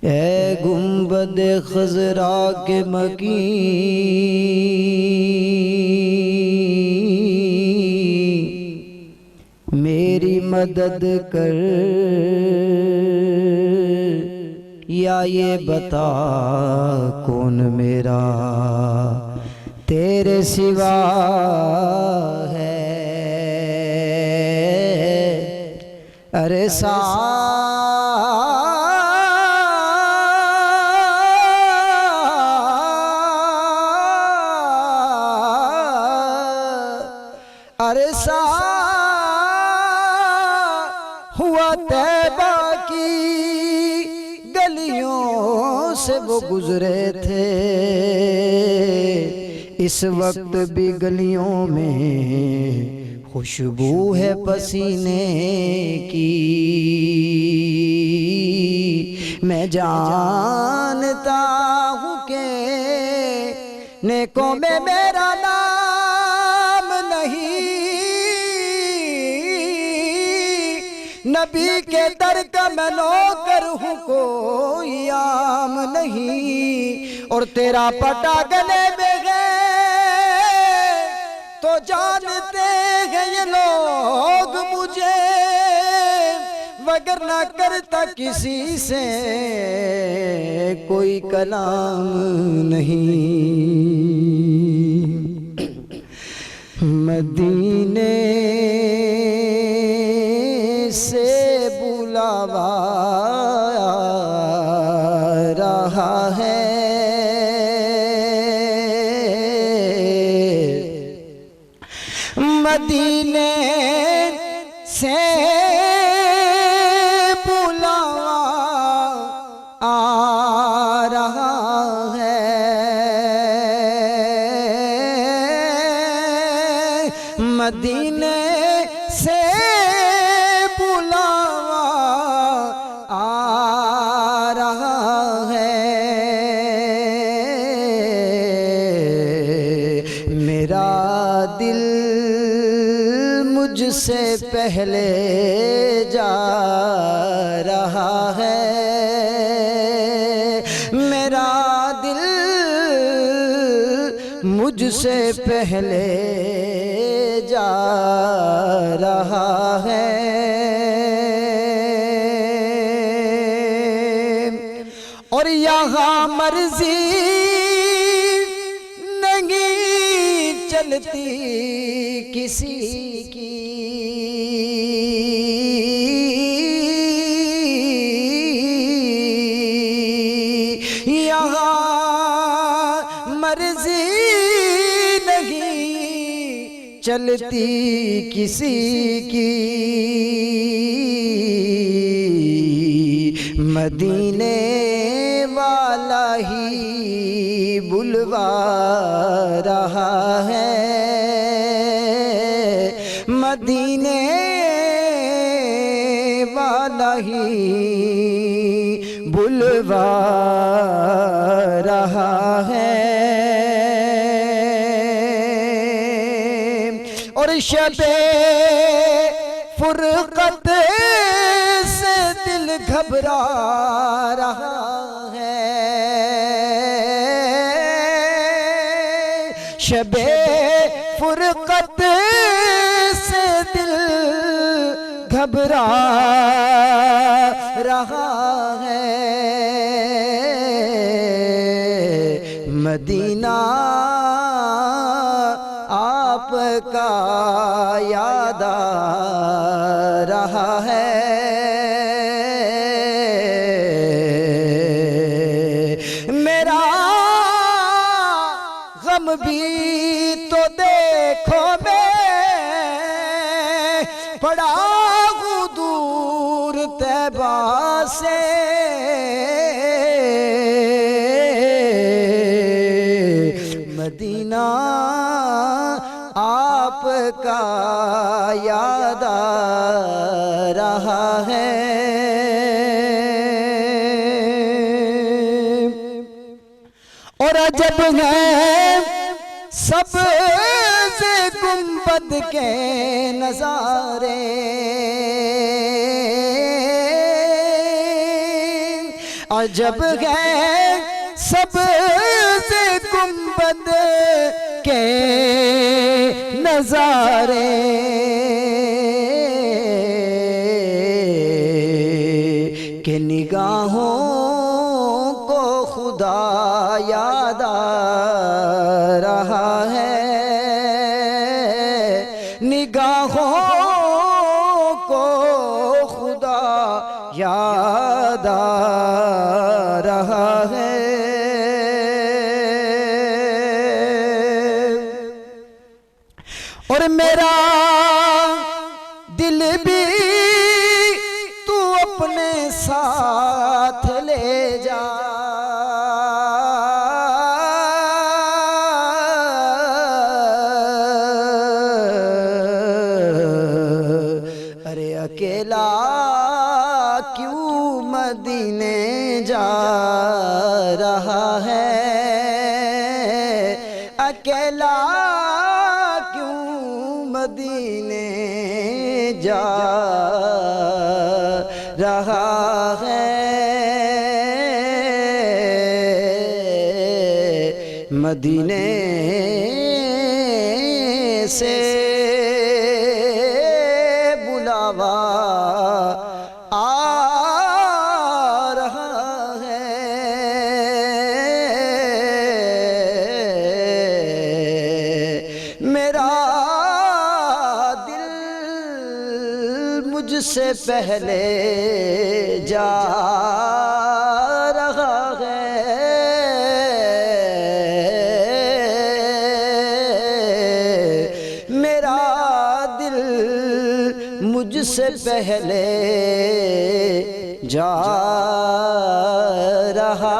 ए गुंबद खजरा के मकी मेरी मदद कर या ये बता कौन मेरा तेरे सिवा है। अरे सा हुआ तैबा की गलियों से वो गुजरे थे, इस वक्त भी गलियों में खुशबू है पसीने की। मैं जानता हूँ कि नेकों में मेरा नाम नहीं, नबी के दर का मैं नौकर हूँ कोई आम नहीं। और तेरा पटा गले में है तो जानते हैं ये लोग मुझे, वगर ना करता किसी से कोई कलाम नहीं। मदीने से बुलावा रहा है, मदीने से बुलावा आ रहा है, मदीने से बुलावा आ रहा है। मेरा दिल मुझसे पहले जा रहा है, मेरा दिल मुझसे पहले जा रहा है। और यहाँ मर्जी नहीं चलती किसी की, यहाँ मर्जी नहीं चलती किसी की, मदीने वाला ही बुलवा रहा है, मदीने वाला ही बुलवा रहा है। और शबे फुरकत से दिल घबरा रहा है, शबे फुरकत से दिल घबरा रहा है। मदीना आपका याद आ रहा है, मेरा गम भी तो देखो मैं पड़ा हूँ दूर तैबा से, मदीना आपका याद आ रहा है। और अजब है सबसे गुंबद के नजारे, अजब है सबसे गुंबद के नजारे, के निगाहों को खुदा याद आ रहा है, निगाहों को खुदा याद आ रहा है। और मेरा दिल भी तू अपने साथ ले जा, अरे अकेला क्यों मदीने जा रहा है, अकेला क्यों मदीने जा रहा है। मदीने से बुलावा आ रहा है, मेरा दिल मुझसे पहले जा रहा है, मेरा दिल मुझसे पहले जा रहा